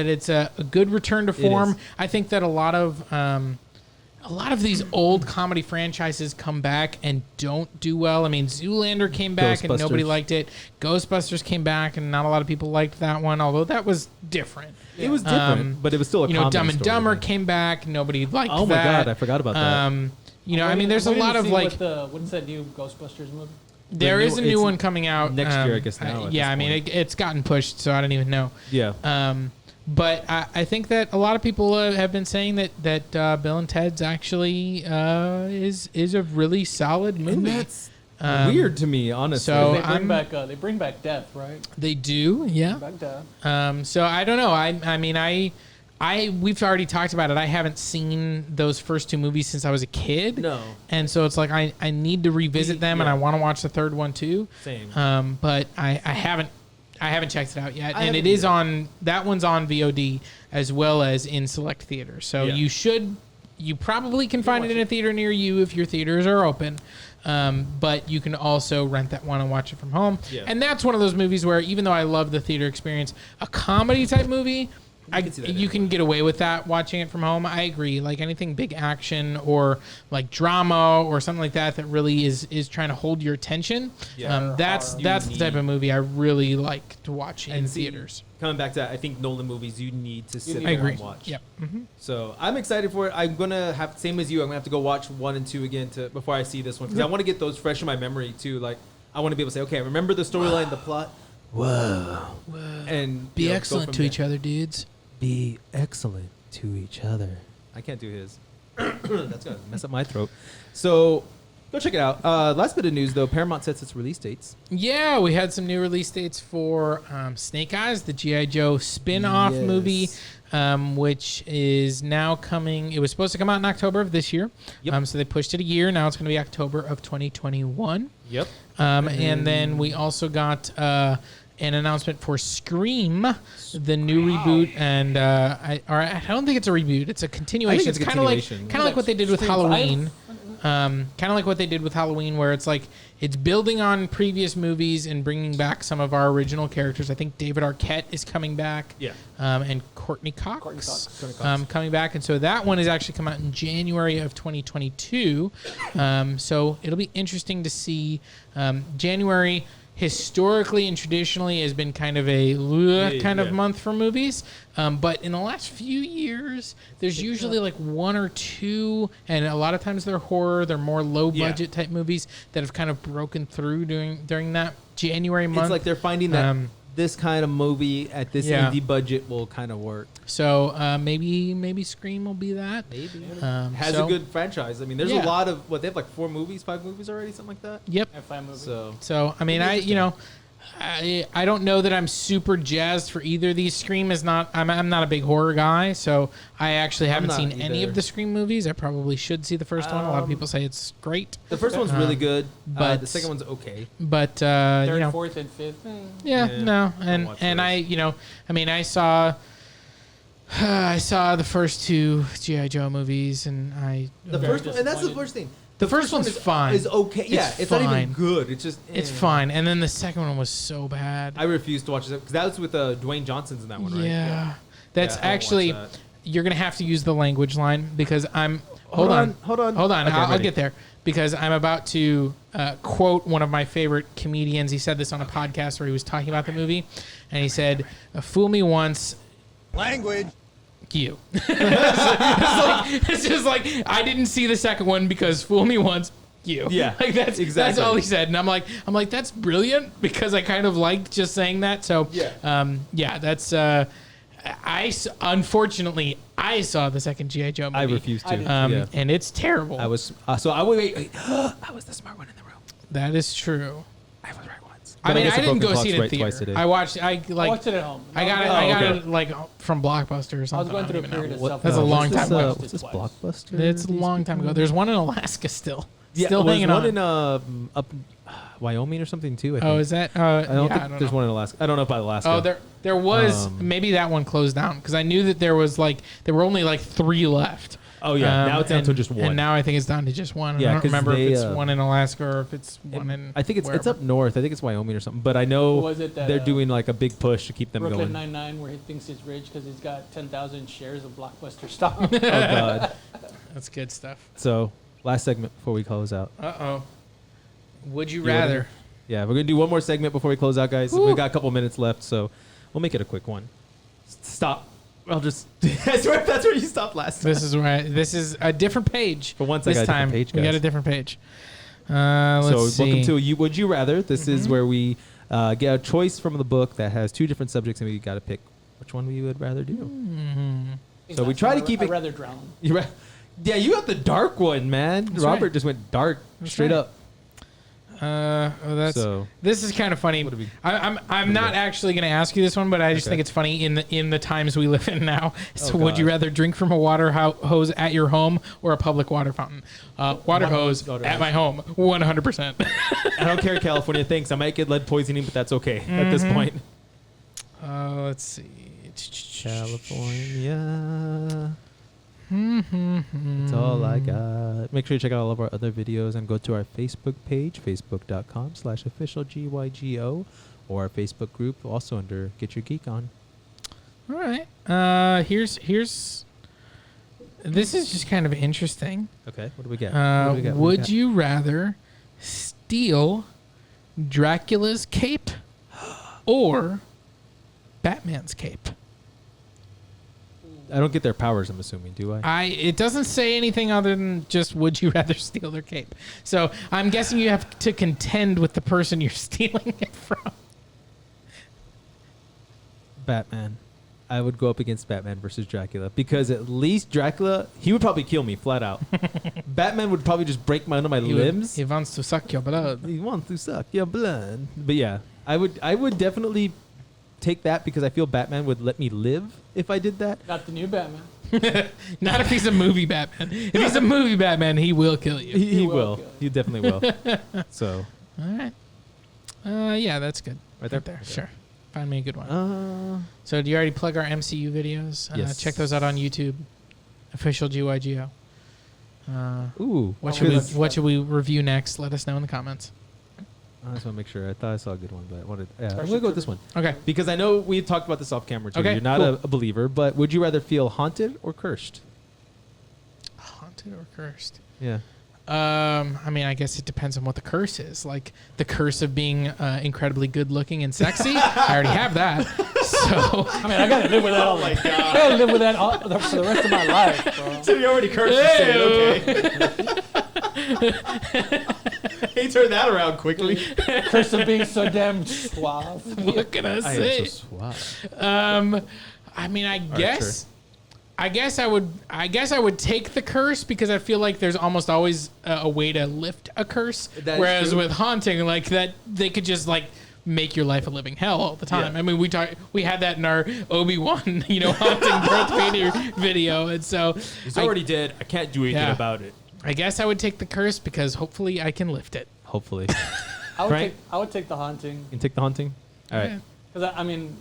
it's a good return to form. is. I think that a lot of these old comedy franchises come back and don't do well. I mean, Zoolander came back and nobody Ghostbusters. liked it. Ghostbusters came back and not a lot of people liked that one, although that was different. It was different, but it was still a comedy Dumb and story. Dumber came back. Nobody liked that. Oh my god, I forgot about that. I mean, there's a lot of like. What's that new Ghostbusters movie? There new- is a new it's one coming out next year, I guess, now at yeah, this I mean, point. it's gotten pushed, so I don't even know. Yeah. But I think that a lot of people have been saying that Bill and Ted's actually is a really solid movie. And that's Um, weird to me, honestly. so- They bring back death, right? They do, yeah. Bring back death. So I don't know. I mean, we've already talked about it. I haven't seen those first two movies since I was a kid. No. And so it's like I need to revisit them, and Yeah. I want to watch the third one too. Same. But I haven't checked it out yet, I and it haven't is either. on that one's on VOD as well as in select theaters. So Yeah. you probably can find it in a theater near you if your theaters are open. But you can also rent that one and watch it from home. Yeah. And that's one of those movies where even though I love the theater experience, a comedy type movie, You can get away with that watching it from home. I agree. Like anything big action or like drama or something like that really is trying to hold your attention. Yeah. That's the type of movie I really like to watch in theaters. Coming back to that, I think Nolan movies you need to sit there and watch. Yep. Mm-hmm. So I'm excited for it. I'm gonna have same as you. I'm gonna have to go watch 1 and 2 again before I see this one because I want to get those fresh in my memory too. Like I want to be able to say, okay, I remember the storyline, the plot. Whoa. And be excellent to each other, dudes. Be excellent to each other. I can't do his. That's gonna mess up my throat. So go check it out. Last bit of news though, Paramount sets its release dates. Yeah, we had some new release dates for Snake Eyes, the G.I. Joe spin-off movie, which is now coming. It was supposed to come out in October of this year. Yep. So they pushed it a year. Now it's going to be October of 2021. Yep. And then we also got an announcement for Scream, the new reboot, and I don't think it's a reboot. It's a continuation. It's kind of like what they did with Halloween. Kind of like what they did with Halloween, where it's like it's building on previous movies and bringing back some of our original characters. I think David Arquette is coming back. Yeah. And Courtney Cox. Coming back, and so that one is actually come out in January of 2022. So it'll be interesting to see. January historically and traditionally has been kind of a month for movies. But in the last few years, there's usually like one or two, and a lot of times they're horror, they're more low budget type movies that have kind of broken through during that January month. It's like they're finding that this kind of movie at this indie budget will kind of work. So maybe Scream will be that. Maybe. Has a good franchise. I mean, there's a lot of, they have like 5 movies already, something like that? Yep. 5 movies. So I mean, I don't know that I'm super jazzed for either of these. Scream is not. I'm not a big horror guy, so I actually haven't seen any of the Scream movies. I probably should see the first one. A lot of people say it's great. The first one's really good, but the second one's okay. But third, fourth, and fifth. I saw the first 2 G.I. Joe movies, and the first one, and that's the first thing. The first one's fine. Is okay. It's not even good. It's just it's fine. And then the second one was so bad. I refused to watch it because that was with Dwayne Johnson's in that one, right? Yeah. That's actually you're gonna have to use the language line because I'm. Hold on. Okay, I'll get there because I'm about to quote one of my favorite comedians. He said this on a podcast where he was talking about the movie, and he said, "Fool me once." Language. You. It's just like I didn't see the second one because fool me once, you. Yeah, like that's exactly. That's all he said, and I'm like that's brilliant because I kind of liked just saying that. So that's. Unfortunately, I saw the second G.I. Joe movie. I refused to, and it's terrible. I was wait. I was the smart one in the room. That is true. I was right once. I didn't go see it in theater. I watched it at home. I got it like from Blockbuster or something. I was going through a period of self. That's a long time ago. What's this Blockbuster? It's a long time ago. There's one in Alaska still. Yeah, still hanging on. There's one in up Wyoming or something too. I think. Oh, is that? I don't think there's one in Alaska. I don't know about Alaska. Oh, there was maybe that one closed down because I knew that there were only like 3 left. Oh yeah, now it's down to just one. And now I think it's down to just one. Yeah, I don't remember if it's one in Alaska or if it's one in. I think it's up north. I think it's Wyoming or something. But I know they're doing like a big push to keep them Brooklyn going. Nine-Nine, where he thinks he's rich because he's got 10,000 shares of Blockbuster stock. Oh God, that's good stuff. So last segment before we close out. Would you rather? Yeah, we're gonna do one more segment before we close out, guys. We got a couple minutes left, so we'll make it a quick one. Stop. I'll just. That's where you stopped last time. This is a different page. For once, I got a different page, guys. We got a different page. Let's see. Welcome to Would You Rather. This is where we get a choice from the book that has 2 different subjects, and we got to pick which one we would rather do. So we try to keep it. I'd rather drown. Yeah, you got the dark one, man. That's Robert right. just went dark straight up. This is kind of funny. I'm not actually going to ask you this one, but I just think it's funny in the times we live in now. So would you rather drink from a water hose at your home or a public water fountain? Water hose at my home, 100%. I don't care, California. Thanks. I might get lead poisoning, but that's okay at this point. Let's see. California. That's all I got. Make sure you check out all of our other videos and go to our Facebook page, facebook.com/officialgygo, or our Facebook group, also under Get Your Geek On. All right. Here's. This is just kind of interesting. Okay, what do we get? Would you rather steal Dracula's cape or Batman's cape? I don't get their powers, I'm assuming, do I? It doesn't say anything other than just would you rather steal their cape. So I'm guessing you have to contend with the person you're stealing it from. Batman. I would go up against Batman versus Dracula because at least Dracula, he would probably kill me flat out. Batman would probably just break one of my limbs. He wants to suck your blood. He wants to suck your blood. But yeah, I would definitely take that because I feel Batman would let me live if I did that. Got the new Batman. Not if he's a movie Batman. If he's a movie Batman, he will kill you. He will. He definitely will. So. All right. Yeah, that's good. Right there? Okay. Okay. Sure. Find me a good one. So do you already plug our MCU videos? Yes. Check those out on YouTube. Official GYGO. Ooh. What should we review next? Let us know in the comments. I just want to make sure. I thought I saw a good one, but I wanted. I'm Starship going to go with this one. Okay. Because I know we talked about this off camera too. Okay, You're not cool. a believer, but would you rather feel haunted or cursed? Haunted or cursed? Yeah. I mean, I guess it depends on what the curse is. Like the curse of being incredibly good looking and sexy. I already have that. So I mean, I gotta live with that. Oh my god! I gotta live with that for the rest of my life, bro. So you already cursed. Okay. He turned that around quickly. Curse of being so damn suave. what can I I say? am so suave. I mean, I right, guess. sure. I guess I would take the curse because I feel like there's almost always a way to lift a curse. That is Whereas true. with haunting, like that, they could just like make your life a living hell all the time. Yeah. I mean, we had that in our Obi-Wan, haunting Darth Vader video, and so He's already dead. I can't do anything about it. I guess I would take the curse because hopefully I can lift it. Hopefully. I would take the haunting. You can take the haunting? All right. Yeah. Because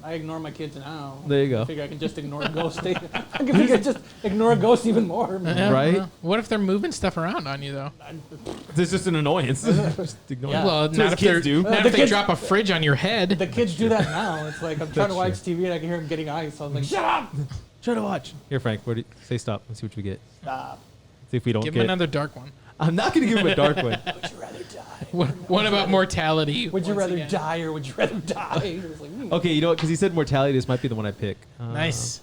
I ignore my kids now. There you go. I figure I can just ignore a ghost. I can just ignore a ghost even more. Yeah, Right? well, what if they're moving stuff around on you though? This is just an annoyance. Just ignore Yeah. it. Well, That's not what if kids they're do. not The if they kids- drop a fridge on your head. The kids do that now. It's like I'm trying to watch true. TV and I can hear them getting ice. So I'm like, shut up! Try to watch. Here, Frank. Say stop. Let's see what we get. Stop. See if we don't Give get. him another dark one. I'm not going to give him a dark one. Would you rather die? What about mortality? Would you once rather again? die or would you rather die? It was like, Okay, you know what? Because he said mortality. This might be the one I pick. Nice.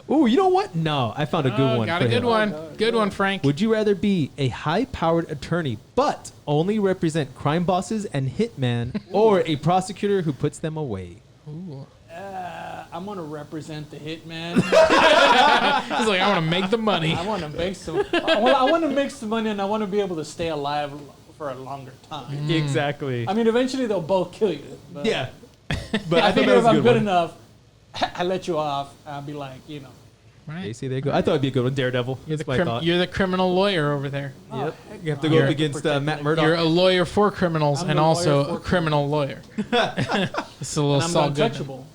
Oh, you know what? No, I found a good one. Got for a good him. one. Good one, Frank. Would you rather be a high-powered attorney but only represent crime bosses and hitman, or a prosecutor who puts them away? Ooh. I'm gonna represent the hitman. He's like, I want to make the money. I want to make some. I want to make some money, and I want to be able to stay alive for a longer time. Exactly. I mean, eventually they'll both kill you. But Yeah. But I thought think that was if a I'm good good one. enough, I let you off. I'll be like, Yeah, Right. see, there you go. I thought it'd be a good one. Daredevil. You're the, That's what I thought. you're the criminal lawyer over there. Yep. heck You have to no. go You're- up against Matt You're Murdock. You're a lawyer for criminals I'm and the also lawyer a for criminal lawyer. It's a little and I'm Saul Goodman. untouchable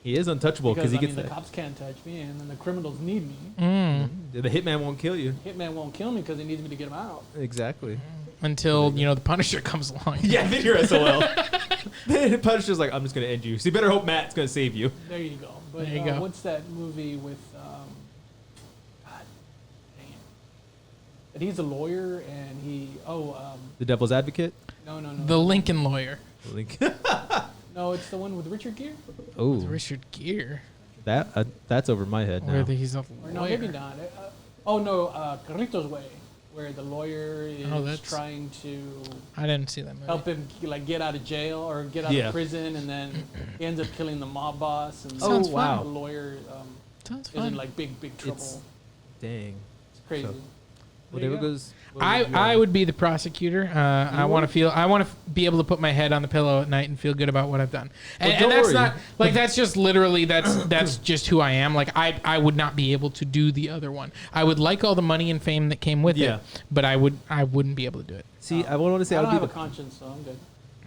He is untouchable because because he I mean, gets the cops can't touch me, and then the criminals need me. the hitman won't kill you. Hitman won't kill me because he needs me to get him out. Exactly. Until the Punisher comes along. Yeah, then you're SOL. Then Punisher's like, I'm just gonna end you. So you better hope Matt's gonna save you. There you go. But There you go. what's that movie with? God, dang it. That he's a lawyer and he. The Devil's Advocate. No. The Lincoln lawyer. Link. No, it's the one with Richard Gere. Oh, Richard Gere. that's over my head Where now. he's a Or lawyer. no, maybe not. Carlitos Way, where the lawyer is that's- trying to I didn't see that movie. help him get out of jail or get out Yeah. of prison, and then he ends up killing the mob boss. And Sounds the fun. The lawyer Sounds is in fun. like big trouble. It's- Dang. It's crazy. So- There Whatever you go. goes. I would be the prosecutor. I want to be able to put my head on the pillow at night and feel good about what I've done. And, Well, don't and that's worry. not like that's just literally that's just who I am. Like I would not be able to do the other one. I would like all the money and fame that came with Yeah. it, but I wouldn't be able to do it. See, I want to say I I don't would have be a conscience, so I'm good.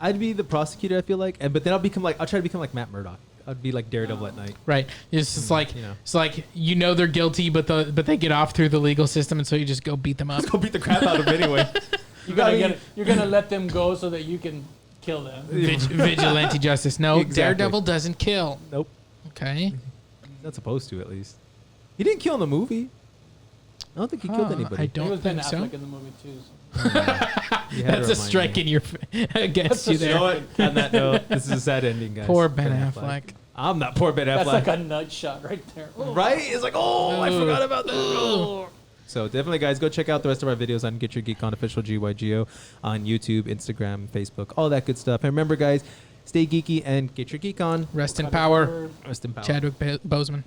I'd be the prosecutor. I feel like, but then I'll try to become like Matt Murdock. I'd be like Daredevil at night. Right? It's just like you know. it's like they're guilty, but they get off through the legal system, and so you just go beat them up. Let's go beat the crap out of him anyway. You're gonna let them go so that you can kill them. Vigilante justice. No, Exactly. Daredevil doesn't kill. Nope. Okay. Not supposed to, at least. He didn't kill in the movie. I don't think he killed anybody. I He was don't Ben think so. Affleck in the movie too. You had to That's a remind strike me. in your against you That's a there. You know what? On that note, this is a sad ending, guys. Poor Ben Affleck. I'm not poor Ben Affleck. That's like a nut shot right there. Oh. Right? It's like, oh, I Ugh. forgot about that. Oh. So definitely, guys, go check out the rest of our videos on Get Your Geek On Official GYGO on YouTube, Instagram, Facebook, all that good stuff. And remember, guys, stay geeky and get your geek on. Rest in power, Rest in power. Chadwick Boseman.